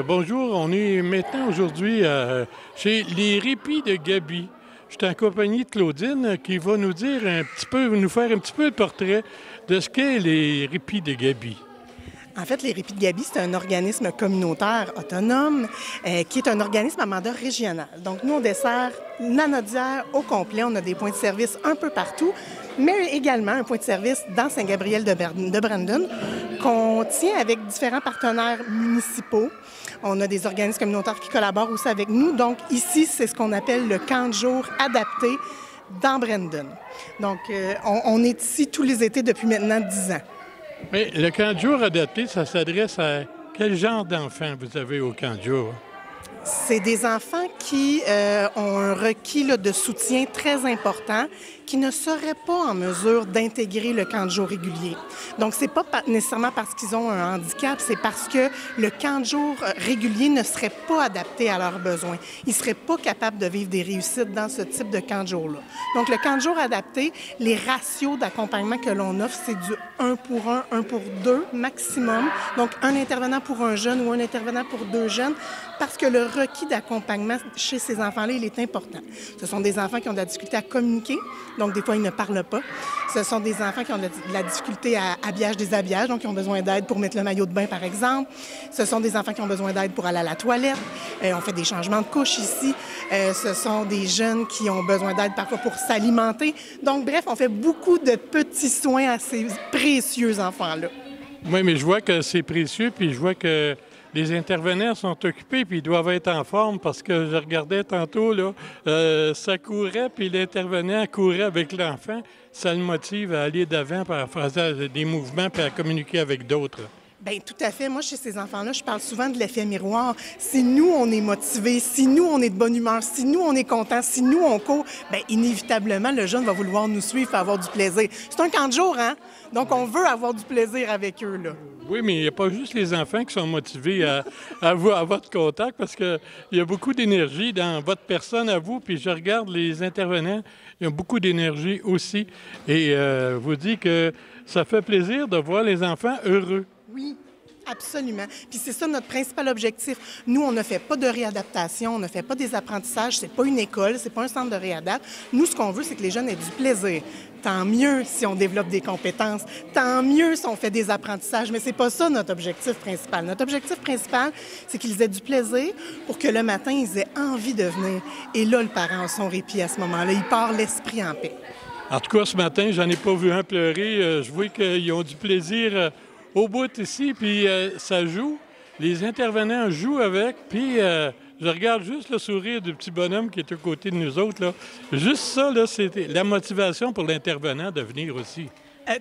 Bonjour, on est maintenant aujourd'hui chez les Répits de Gaby. Je suis en compagnie de Claudine qui va nous dire un petit peu, nous faire un petit peu le portrait de ce qu'est les Répits de Gaby. En fait, les Répits de Gaby, c'est un organisme communautaire autonome qui est un organisme à mandat régional. Donc, nous, on dessert Lanaudière au complet. On a des points de service un peu partout, mais également un point de service dans Saint-Gabriel de Brandon qu'on tient avec différents partenaires municipaux. On a des organismes communautaires qui collaborent aussi avec nous. Donc, ici, c'est ce qu'on appelle le camp de jour adapté dans Brandon. Donc, on est ici tous les étés depuis maintenant 10 ans. Mais le camp de jour adapté, ça s'adresse à quel genre d'enfants vous avez au camp de jour? C'est des enfants qui ont un requis de soutien très important, qui ne seraient pas en mesure d'intégrer le camp de jour régulier. Donc, c'est pas nécessairement parce qu'ils ont un handicap, c'est parce que le camp de jour régulier ne serait pas adapté à leurs besoins. Ils ne seraient pas capables de vivre des réussites dans ce type de camp de jour-là. Donc, le camp de jour adapté, les ratios d'accompagnement que l'on offre, c'est du 1 pour 1, 1 pour 2 maximum. Donc, un intervenant pour un jeune ou un intervenant pour 2 jeunes, parce que le requis d'accompagnement chez ces enfants-là, il est important. Ce sont des enfants qui ont de la difficulté à communiquer, donc des fois, ils ne parlent pas. Ce sont des enfants qui ont de la difficulté à habillage-déshabillage, donc qui ont besoin d'aide pour mettre le maillot de bain, par exemple. Ce sont des enfants qui ont besoin d'aide pour aller à la toilette. On fait des changements de couches ici. Ce sont des jeunes qui ont besoin d'aide parfois pour s'alimenter. Donc, bref, on fait beaucoup de petits soins à ces précieux enfants-là. Oui, mais je vois que c'est précieux, puis je vois que les intervenants sont occupés puis ils doivent être en forme parce que je regardais tantôt, là, ça courait puis l'intervenant courait avec l'enfant. Ça le motive à aller d'avant, à faire des mouvements puis à communiquer avec d'autres. Bien, tout à fait. Moi, chez ces enfants-là, je parle souvent de l'effet miroir. Si nous, on est motivés, si nous, on est de bonne humeur, si nous, on est content, si nous, on court, bien, inévitablement, le jeune va vouloir nous suivre et avoir du plaisir. C'est un camp de jour, hein? Donc, on veut avoir du plaisir avec eux, là. Oui, mais il n'y a pas juste les enfants qui sont motivés à votre contact parce qu'il y a beaucoup d'énergie dans votre personne à vous. Puis je regarde les intervenants, ils ont beaucoup d'énergie aussi. Et vous dis que ça fait plaisir de voir les enfants heureux. Oui, absolument. Puis c'est ça notre principal objectif. Nous, on ne fait pas de réadaptation, on ne fait pas des apprentissages, c'est pas une école, c'est pas un centre de réadaptation. Nous, ce qu'on veut, c'est que les jeunes aient du plaisir. Tant mieux si on développe des compétences, tant mieux si on fait des apprentissages, mais c'est pas ça notre objectif principal. Notre objectif principal, c'est qu'ils aient du plaisir pour que le matin, ils aient envie de venir. Et là, le parent a son répit à ce moment-là. Il part l'esprit en paix. En tout cas, ce matin, j'en ai pas vu un pleurer. Je vois qu'ils ont du plaisir au bout ici, puis ça joue. Les intervenants jouent avec, puis je regarde juste le sourire du petit bonhomme qui est à côté de nous autres, là. Juste ça, là, c'est la motivation pour l'intervenant de venir aussi.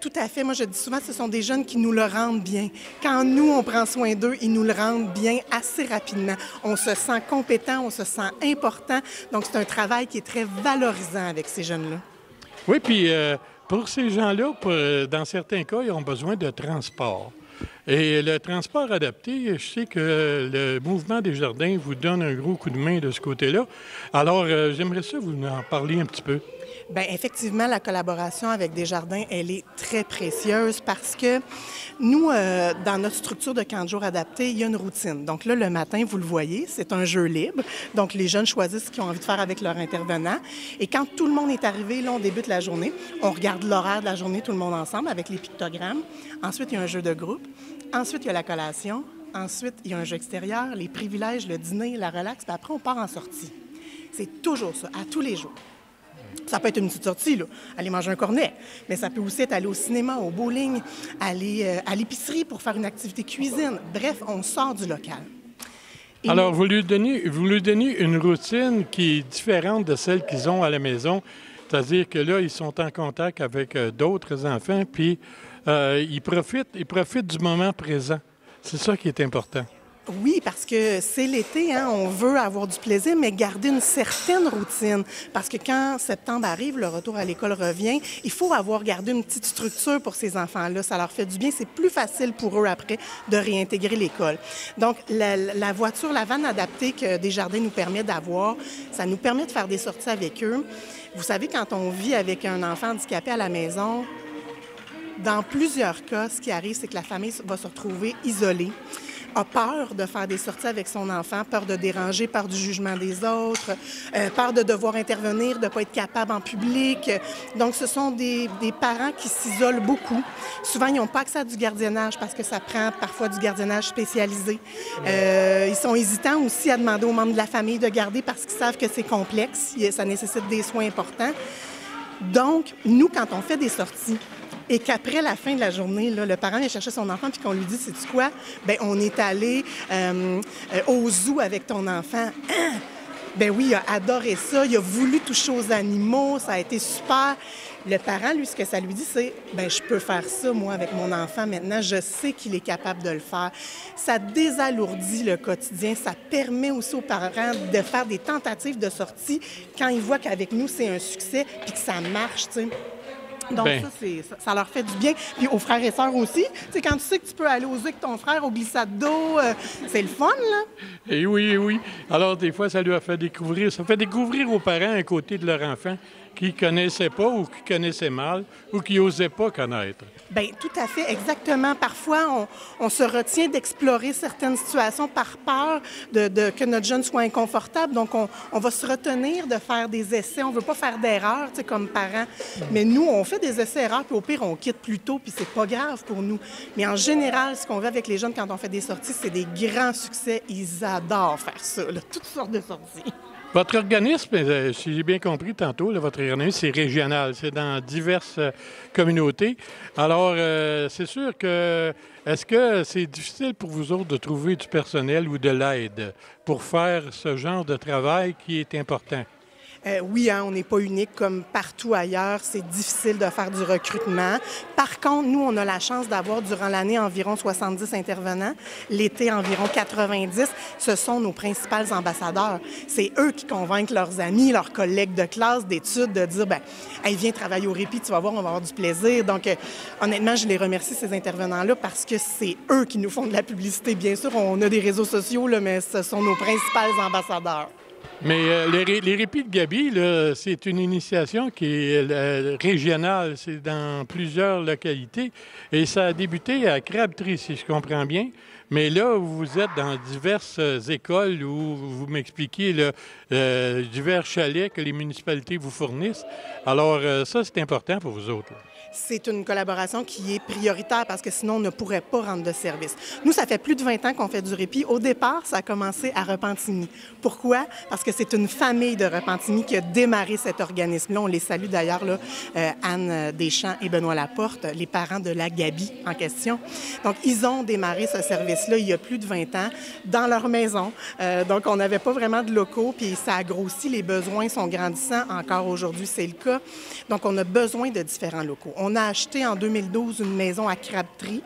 Tout à fait. Moi, je dis souvent, ce sont des jeunes qui nous le rendent bien. Quand nous, on prend soin d'eux, ils nous le rendent bien assez rapidement. On se sent compétent, on se sent important. Donc, c'est un travail qui est très valorisant avec ces jeunes-là. Oui, puis pour ces gens-là, dans certains cas, ils ont besoin de transport. Et le transport adapté, je sais que le Mouvement des Jardins vous donne un gros coup de main de ce côté-là. Alors, j'aimerais ça vous en parler un petit peu. Bien, effectivement, la collaboration avec Desjardins, elle est très précieuse parce que nous, dans notre structure de camp de jour adapté, il y a une routine. Donc là, le matin, vous le voyez, c'est un jeu libre. Donc, les jeunes choisissent ce qu'ils ont envie de faire avec leur intervenant. Et quand tout le monde est arrivé, là, on débute la journée. On regarde l'horaire de la journée, tout le monde ensemble, avec les pictogrammes. Ensuite, il y a un jeu de groupe. Ensuite, il y a la collation. Ensuite, il y a un jeu extérieur, les privilèges, le dîner, la relax. Puis après, on part en sortie. C'est toujours ça, à tous les jours. Ça peut être une petite sortie, là, aller manger un cornet, mais ça peut aussi être aller au cinéma, au bowling, aller à l'épicerie pour faire une activité cuisine. Bref, on sort du local. Et alors, vous lui donnez une routine qui est différente de celle qu'ils ont à la maison, c'est-à-dire que là, ils sont en contact avec d'autres enfants, puis ils profitent du moment présent. C'est ça qui est important. Oui, parce que c'est l'été, hein, on veut avoir du plaisir, mais garder une certaine routine. Parce que quand septembre arrive, le retour à l'école revient, il faut avoir gardé une petite structure pour ces enfants-là. Ça leur fait du bien. C'est plus facile pour eux après de réintégrer l'école. Donc, la voiture, la vanne adaptée que Desjardins nous permet d'avoir, ça nous permet de faire des sorties avec eux. Vous savez, quand on vit avec un enfant handicapé à la maison, dans plusieurs cas, ce qui arrive, c'est que la famille va se retrouver isolée. a peur de faire des sorties avec son enfant, peur de déranger, peur du jugement des autres, peur de devoir intervenir, de ne pas être capable en public. Donc, ce sont des parents qui s'isolent beaucoup. Souvent, ils n'ont pas accès à du gardiennage parce que ça prend parfois du gardiennage spécialisé. Ils sont hésitants aussi à demander aux membres de la famille de garder parce qu'ils savent que c'est complexe, ça nécessite des soins importants. Donc, nous, quand on fait des sorties, et qu'après la fin de la journée, là, le parent vient chercher son enfant puis qu'on lui dit, sais-tu quoi? Bien, on est allé au zoo avec ton enfant. Hein? Ben oui, il a adoré ça, il a voulu toucher aux animaux, ça a été super. Le parent, lui, ce que ça lui dit, c'est « bien, je peux faire ça, moi, avec mon enfant maintenant, je sais qu'il est capable de le faire ». Ça désalourdit le quotidien, ça permet aussi aux parents de faire des tentatives de sortie quand ils voient qu'avec nous, c'est un succès puis que ça marche, tu sais. Donc, ça leur fait du bien. Puis aux frères et sœurs aussi. Tu sais, quand tu sais que tu peux aller aux zoo avec ton frère, au glissade d'eau, c'est le fun, là. Et oui, oui. Alors, des fois, ça fait découvrir aux parents un côté de leur enfant qu'ils ne connaissaient pas ou qu'ils connaissaient mal ou qu'ils n'osaient pas connaître. Bien, tout à fait, exactement. Parfois, on se retient d'explorer certaines situations par peur que notre jeune soit inconfortable. Donc, on va se retenir de faire des essais. On ne veut pas faire d'erreurs, tu sais, comme parents. Mais nous, on fait des essais-erreurs, puis au pire, on quitte plus tôt, puis c'est pas grave pour nous. Mais en général, ce qu'on veut avec les jeunes quand on fait des sorties, c'est des grands succès. Ils adorent faire ça, là, toutes sortes de sorties. Votre organisme, si j'ai bien compris tantôt, là, votre organisme, c'est régional, c'est dans diverses communautés. Alors, c'est sûr que, est-ce que c'est difficile pour vous autres de trouver du personnel ou de l'aide pour faire ce genre de travail qui est important? Oui, hein, on n'est pas unique comme partout ailleurs. C'est difficile de faire du recrutement. Par contre, nous, on a la chance d'avoir durant l'année environ 70 intervenants. L'été, environ 90. Ce sont nos principaux ambassadeurs. C'est eux qui convainquent leurs amis, leurs collègues de classe, d'études, de dire, bien, hey, viens travailler au répit, tu vas voir, on va avoir du plaisir. Donc, honnêtement, je les remercie, ces intervenants-là, parce que c'est eux qui nous font de la publicité. Bien sûr, on a des réseaux sociaux, là, mais ce sont nos principaux ambassadeurs. Mais les répits de Gaby, là, c'est une initiation qui est régionale. C'est dans plusieurs localités. Et ça a débuté à Crabtree, si je comprends bien. Mais là, vous êtes dans diverses écoles où vous m'expliquez divers chalets que les municipalités vous fournissent. Alors, ça, c'est important pour vous autres, là. C'est une collaboration qui est prioritaire parce que sinon, on ne pourrait pas rendre de service. Nous, ça fait plus de 20 ans qu'on fait du répit. Au départ, ça a commencé à Repentigny. Pourquoi? Parce que c'est une famille de Repentigny qui a démarré cet organisme-là. On les salue d'ailleurs, là, Anne Deschamps et Benoît Laporte, les parents de la Gaby en question. Donc, ils ont démarré ce service-là il y a plus de 20 ans dans leur maison. Donc, on n'avait pas vraiment de locaux, puis ça a grossi. Les besoins sont grandissants. Encore aujourd'hui, c'est le cas. Donc, on a besoin de différents locaux. On a acheté en 2012 une maison à Crabtree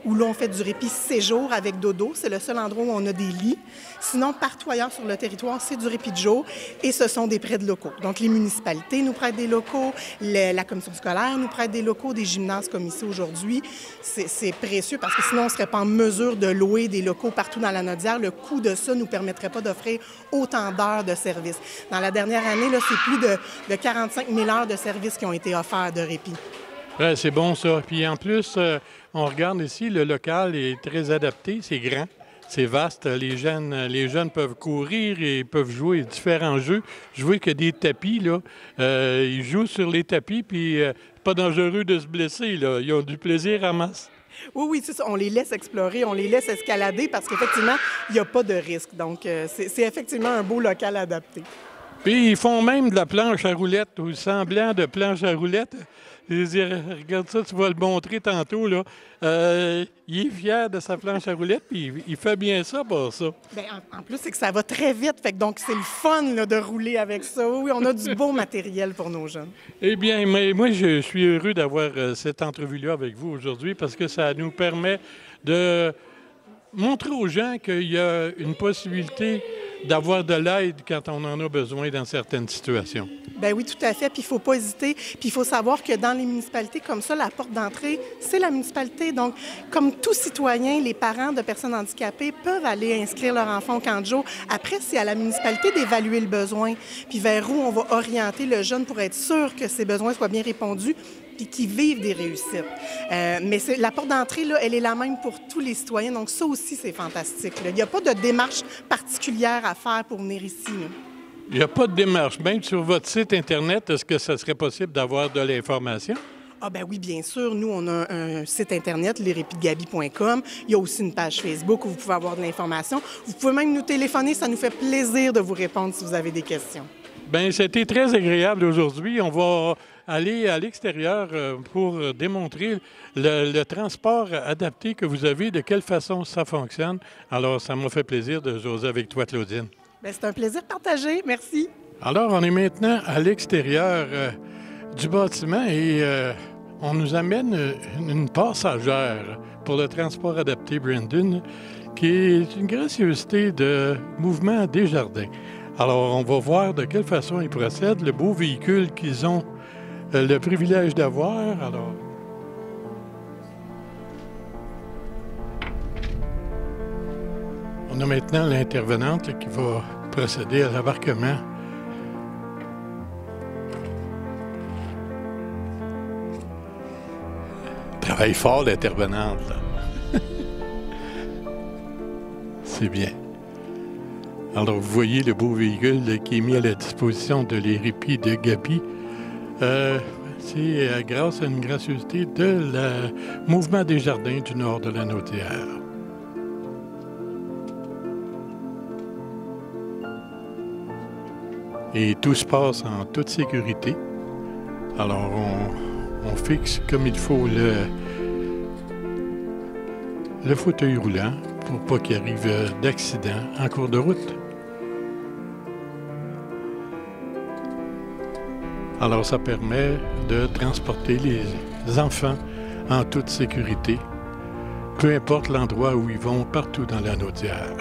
où l'on fait du répit séjour avec dodo. C'est le seul endroit où on a des lits. Sinon, partout ailleurs sur le territoire, c'est du répit de jour et ce sont des prêts de locaux. Donc, les municipalités nous prêtent des locaux, la commission scolaire nous prête des locaux, des gymnases comme ici aujourd'hui. C'est précieux parce que sinon, on ne serait pas en mesure de louer des locaux partout dans la Naudière. Le coût de ça ne nous permettrait pas d'offrir autant d'heures de service. Dans la dernière année, là, c'est plus de 45 000 heures de service qui ont été offertes de répit. Ouais, c'est bon, ça. Puis en plus, on regarde ici, le local est très adapté, c'est grand, c'est vaste. Les jeunes peuvent courir et peuvent jouer différents jeux. Je vois qu'il y a des tapis, là. Ils jouent sur les tapis, puis pas dangereux de se blesser, là. Ils ont du plaisir en masse. Oui, oui, c'est ça. On les laisse explorer, on les laisse escalader parce qu'effectivement, il n'y a pas de risque. Donc, c'est effectivement un beau local adapté. Puis ils font même de la planche à roulettes ou semblant de planche à roulettes. Je veux dire, regarde ça, tu vas le montrer tantôt, là. Il est fier de sa planche à roulettes, puis il fait bien ça pour ça. Bien, en plus, c'est que ça va très vite. Fait que donc, c'est le fun là, de rouler avec ça. Oui, on a du beau matériel pour nos jeunes. Eh bien, moi, je suis heureux d'avoir cette entrevue-là avec vous aujourd'hui parce que ça nous permet de montrer aux gens qu'il y a une possibilité d'avoir de l'aide quand on en a besoin dans certaines situations. Bien oui, tout à fait. Puis il ne faut pas hésiter. Puis il faut savoir que dans les municipalités comme ça, la porte d'entrée, c'est la municipalité. Donc, comme tout citoyen, les parents de personnes handicapées peuvent aller inscrire leur enfant au camp de jour. Après, c'est à la municipalité d'évaluer le besoin, puis vers où on va orienter le jeune pour être sûr que ses besoins soient bien répondus. puis qui vivent des réussites. Mais la porte d'entrée, là, elle est la même pour tous les citoyens, donc ça aussi, c'est fantastique. Là. Il n'y a pas de démarche particulière à faire pour venir ici. Là. Il n'y a pas de démarche. Même sur votre site Internet, est-ce que ça serait possible d'avoir de l'information? Ah ben oui, bien sûr. Nous, on a un site Internet, lesrépitsdegaby.com. Il y a aussi une page Facebook où vous pouvez avoir de l'information. Vous pouvez même nous téléphoner. Ça nous fait plaisir de vous répondre si vous avez des questions. Bien, c'était très agréable aujourd'hui. On va aller à l'extérieur pour démontrer le transport adapté que vous avez, de quelle façon ça fonctionne. Alors, ça m'a fait plaisir de jaser avec toi, Claudine. Bien, c'est un plaisir partagé. Merci. Alors, on est maintenant à l'extérieur du bâtiment et on nous amène une passagère pour le transport adapté Brandon, qui est une gracieuseté de Mouvement Desjardins. Alors, on va voir de quelle façon ils procèdent, le beau véhicule qu'ils ont le privilège d'avoir. Alors, on a maintenant l'intervenante qui va procéder à l'embarquement. Travaille fort, l'intervenante, là. C'est bien. Alors, vous voyez le beau véhicule qui est mis à la disposition de Les Répits de Gaby. C'est grâce à une gracieuseté de le Mouvement Desjardins du nord de la Naudière. Et tout se passe en toute sécurité. Alors, on fixe comme il faut le fauteuil roulant pour pas qu'il arrive d'accident en cours de route. Alors, ça permet de transporter les enfants en toute sécurité, peu importe l'endroit où ils vont, partout dans la Naudière.